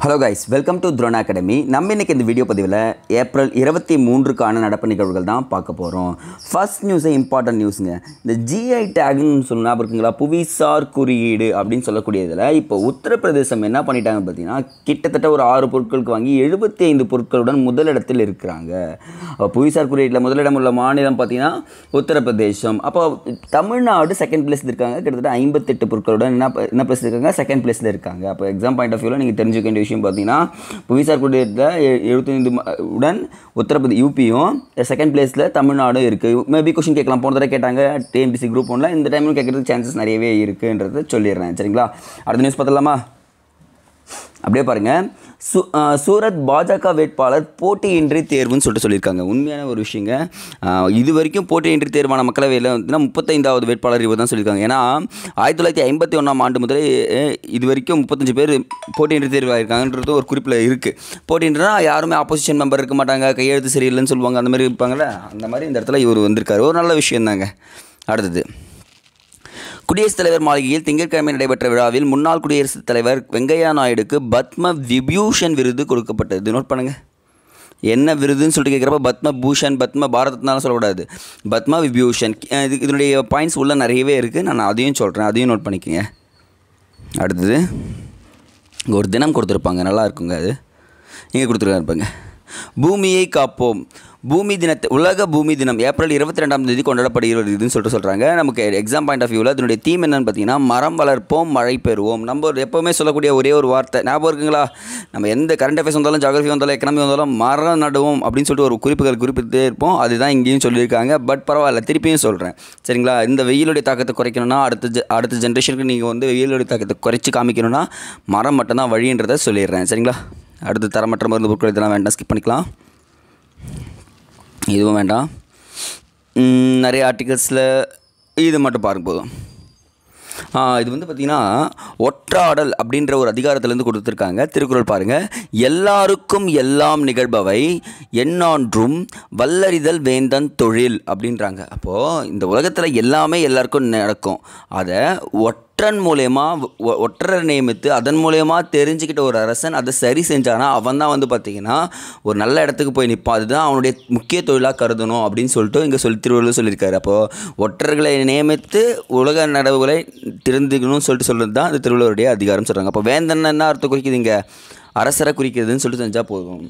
Hello guys, welcome to drone academy. நம்ம இன்றைக்கி இந்த வீடியோ பதிவில் ஏப்ரல் 23க்கான நடப்பு நிகழ்வுகள் தான் பார்க்க போகிறோம். ஃபர்ஸ்ட் நியூஸே இம்பார்ட்டன்ட் நியூஸுங்க. இந்த ஜிஐ டேக்னு சொன்னால் இருக்குங்களா, புவிசார் குறியீடு அப்படின்னு சொல்லக்கூடியதில் இப்போ உத்தரப்பிரதேசம் என்ன பண்ணிட்டாங்க பார்த்தீங்கன்னா, கிட்டத்தட்ட ஒரு 6 பொருட்களுக்கு வாங்கி 75 பொருட்களுடன் முதலிடத்தில் இருக்கிறாங்க. புவிசார் குறியீட்டில் முதலிடம் உள்ள மாநிலம் பார்த்தீங்கன்னா உத்தரப்பிரதேசம். அப்போ தமிழ்நாடு செகண்ட் பிளேஸில் இருக்காங்க. கிட்டத்தட்ட 58 பொருட்களுடன் என்ன பிளேஸில் இருக்காங்க, செகண்ட் பிளேஸில் இருக்காங்க. அப்போ எக்ஸாம் பாயிண்ட் ஆஃப் வியூவில் நீங்கள் தெரிஞ்சுக்க வேண்டிய விஷயம் பார்த்தீங்கன்னா, புவிசார் குறியீட்டில் 75 உடன் உத்தரப்பிரதேச யூபியும், செகண்ட் பிளேஸில் தமிழ்நாடும் இருக்குது. மேபி கொஸ்டின் கேட்கலாம், போன தடவை கேட்டாங்க டிஎன்பிசி குரூப் 1ல், இந்த டைமில் கேட்கறதுக்கு சான்சஸ் நிறையவே இருக்குன்றதை சொல்லிடுறேன். சரிங்களா, அடுத்த நியூஸ் பார்த்துடலாமா? அப்படியே பாருங்கள். சூரத் பாஜக வேட்பாளர் போட்டியின்றி தேர்வுன்னு சொல்லியிருக்காங்க. உண்மையான ஒரு விஷயங்க. இது வரைக்கும் போட்டியின்றி தேர்வான மக்களவையில் வந்து 35வது வேட்பாளர் இவர் தான் சொல்லியிருக்காங்க. ஏன்னா 1951ஆம் ஆண்டு முதலே இது வரைக்கும் 35 பேர் போட்டியின்றி தேர்வு ஆகிருக்காங்கன்றது ஒரு குறிப்பில் இருக்குது. போட்டின்றா யாருமே ஆப்போசிஷன் மெம்பர் இருக்க மாட்டாங்க, கையெழுத்து சரியில்லைன்னு சொல்லுவாங்க, அந்த மாதிரி இருப்பாங்கள்ல, அந்த மாதிரி இந்த இடத்துல இவர் வந்திருக்காரு. ஒரு நல்ல விஷயம் தாங்க. அடுத்தது, குடியரசுத் தலைவர் மாளிகையில் திங்கட்கிழமை நடைபெற்ற விழாவில் முன்னாள் குடியரசுத் தலைவர் வெங்கையா நாயுடுக்கு பத்ம விபூஷன் விருது கொடுக்கப்பட்டது. நோட் பண்ணுங்கள், என்ன விருதுன்னு சொல்லிட்டு கேட்குறப்ப பத்ம பூஷன், பத்ம பாரத்னாலும் சொல்லக்கூடாது, பத்ம விபூஷன். இதனுடைய பாயிண்ட்ஸ் உள்ள நிறையவே இருக்குது, நான் அதையும் சொல்கிறேன், அதையும் நோட் பண்ணிக்கோங்க. அடுத்தது, ஒரு தினம் கொடுத்துருப்பாங்க, நல்லா இருக்குங்க. அது இங்கே கொடுத்துருக்காருப்பாங்க. பூமியை காப்போம். பூமி தினத்தை, உலக பூமி தினம் ஏப்ரல் 22ஆம் தேதி கொண்டாடப்படுகிறதுன்னு சொல்கிறாங்க. நமக்கு எக்ஸாம் பாயிண்ட் ஆஃப் வியூவில் அதனுடைய தீம் என்னென்னு பார்த்தீங்கன்னா, மரம் வளர்ப்போம் மழை பெறுவோம். நம்ம எப்போவுமே சொல்லக்கூடிய ஒரே ஒரு வார்த்தை ஞாபகம் இருக்குங்களா? நம்ம எந்த கரண்ட் அஃபேர்ஸ் வந்தாலும், ஜாகிரஃபி வந்தாலும், எக்கனாமி வந்தாலும் மரம் நடுவோம் அப்படின்னு சொல்லிட்டு ஒரு குறிப்பிட்டே இருப்போம். அதுதான் இங்கேயும் சொல்லியிருக்காங்க. பட் பரவாயில்ல, திருப்பியும் சொல்கிறேன். சரிங்களா, இந்த வெயிலுடைய தாக்கத்தை குறைக்கணும்னா, அடுத்த ஜென்ரேஷனுக்கு நீங்கள் வந்து வெயிலுடைய தாக்கத்தை குறைச்சி காமிக்கணும்னா மரம் மட்டும்தான் வழின்றதை சொல்லிடுறேன். சரிங்களா, அடுத்து தரமற்ற மருந்து பொருட்கள் இதெல்லாம் வேண்டாம், ஸ்கிப் பண்ணிக்கலாம். இதுவும் வேண்டாம். நிறைய ஆர்டிகல்ஸில் இது மட்டும் பாருங்க போதும். இது வந்து பார்த்திங்கன்னா ஒற்றாடல் அப்படின்ற ஒரு அதிகாரத்திலேருந்து கொடுத்துருக்காங்க. திருக்குறள் பாருங்கள். எல்லாருக்கும் எல்லாம் நிகழ்பவை எண்ணான்றும் வல்லறிதல் வேந்தன் தொழில் அப்படின்றாங்க. அப்போது இந்த உலகத்தில் எல்லாமே எல்லாருக்கும் நடக்கும். அதை ஒற்றரை நியமித்து அதன் மூலயமா தெரிஞ்சுக்கிட்ட ஒரு அரசன் அதை சரி செஞ்சானா அவன் தான் வந்து பார்த்திங்கன்னா ஒரு நல்ல இடத்துக்கு போய் நிற்பான். அதுதான் அவனுடைய முக்கிய தொழிலாக கருதணும் அப்படின்னு சொல்லிட்டு இங்கே திருவள்ளுவர் சொல்லியிருக்காரு. அப்போது ஒற்றர்களை நியமித்து உலக நடவுகளை தெரிந்துக்கணும்னு சொல்கிறது தான் இந்த திருவள்ளுவருடைய அதிகாரம் சொல்கிறாங்க. அப்போ வேந்தன் என்ன அர்த்தம் குறிக்குது? இங்கே அரசரை குறிக்கிறதுன்னு சொல்லிட்டு செஞ்சால் போதும்.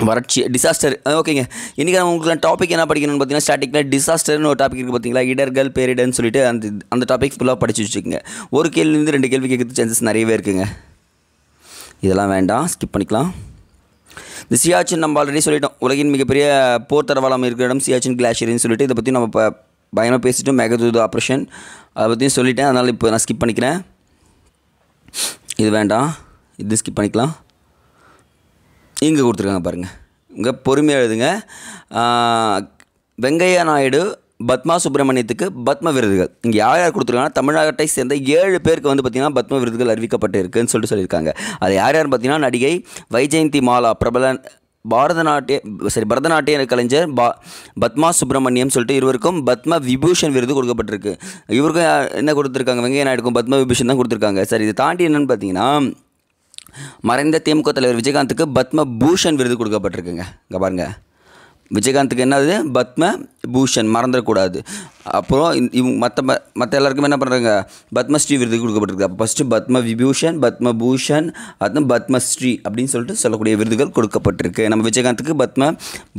வறட்சி, டிசாஸ்டர். ஓகேங்க, இன்றைக்கி உங்களுக்கு டாபிக் என்ன படிக்கணும்னு பார்த்தீங்கன்னா, ஸ்டார்டிங்கில் டிசாஸ்டர்னு ஒரு டாபிக் இருக்குது பார்த்தீங்களா, இடர்கள் பேரிடர்னு சொல்லிட்டு அந்த டாபிக் ஃபுல்லாக படித்து வச்சுக்கோங்க. ஒரு கேள்விலேருந்து 2 கேள்வி கேட்குறது சான்சஸ் நிறையவே இருக்குங்க. இதெல்லாம் வேண்டாம், ஸ்கிப் பண்ணிக்கலாம். இந்த சியாச்சின் நம்ம ஆல்ரெடி சொல்லிட்டோம், உலகின் மிகப்பெரிய போர் தரவாளம் இருக்கிற இடம் சியாச்சின் கிளாஷியர்னு சொல்லிட்டு இதை பற்றி நம்ம பயமாக பேசிட்டோம். மேகதூது ஆப்ரேஷன் அதை பற்றியும் சொல்லிட்டேன். அதனால் இப்போ நான் ஸ்கிப் பண்ணிக்கிறேன். இது வேண்டாம், இது ஸ்கிப் பண்ணிக்கலாம். இங்கே கொடுத்துருக்காங்க பாருங்கள், இங்கே பொறுமையாக எழுதுங்க. வெங்கையா நாயுடு பத்மா சுப்பிரமணியத்துக்கு பத்ம விருதுகள் இங்கே யார் கொடுத்துருக்காங்கன்னா, தமிழ்நாட்டை சேர்ந்த 7 பேருக்கு வந்து பார்த்திங்கன்னா பத்ம விருதுகள் அறிவிக்கப்பட்டு இருக்குன்னு சொல்லியிருக்காங்க. அது யார் பார்த்திங்கன்னா, நடிகை வைஜெயந்தி மாலா, பிரபல பரதநாட்டிய கலைஞர் பத்மா சுப்பிரமணியம் சொல்லிட்டு இருவருக்கும் பத்ம விபூஷன் விருது கொடுக்கப்பட்டிருக்கு. இவருக்கும் என்ன கொடுத்துருக்காங்க, வெங்கையா நாயுடுக்கும் பத்ம விபூஷன் தான் கொடுத்துருக்காங்க. சரி, இது தாண்டி என்னென்னு பார்த்தீங்கன்னா, மறைந்த திமுக தலைவர் விஜயகாந்துக்கு பத்ம பூஷன் விருது கொடுக்கப்பட்டிருக்குங்க. இங்கே பாருங்கள், விஜயகாந்துக்கு என்னது பத்ம பூஷன், மறந்துடக்கூடாது. அப்புறம் மற்ற எல்லாருக்குமே என்ன பண்ணுறாங்க, பத்மஸ்ரீ விருது கொடுக்கப்பட்டிருக்கு. அப்போ ஃபஸ்ட்டு பத்ம விபூஷன், பத்ம பூஷன், அது பத்மஸ்ரீ அப்படின்னு சொல்லிட்டு சொல்லக்கூடிய விருதுகள் கொடுக்கப்பட்டிருக்கு. நம்ம விஜயகாந்துக்கு பத்ம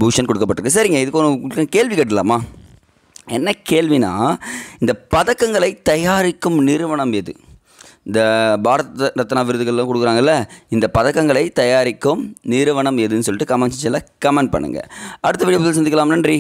பூஷன் கொடுக்கப்பட்டிருக்கு. சரிங்க, இதுக்கு ஒரு கேள்வி கேட்கலாமா? என்ன கேள்வினா, இந்த பதக்கங்களை தயாரிக்கும் நிறுவனம் எது? இந்த பாரத் ரத்னா விருதுகள்லாம் கொடுக்குறாங்கல்ல, இந்த பதக்கங்களை தயாரிக்கும் நிறுவனம் எதுன்னு சொல்லிட்டு கமெண்ட் செக்ஷனில் கமெண்ட் பண்ணுங்கள். அடுத்த வீடியோவில் சந்திக்கலாம். நன்றி.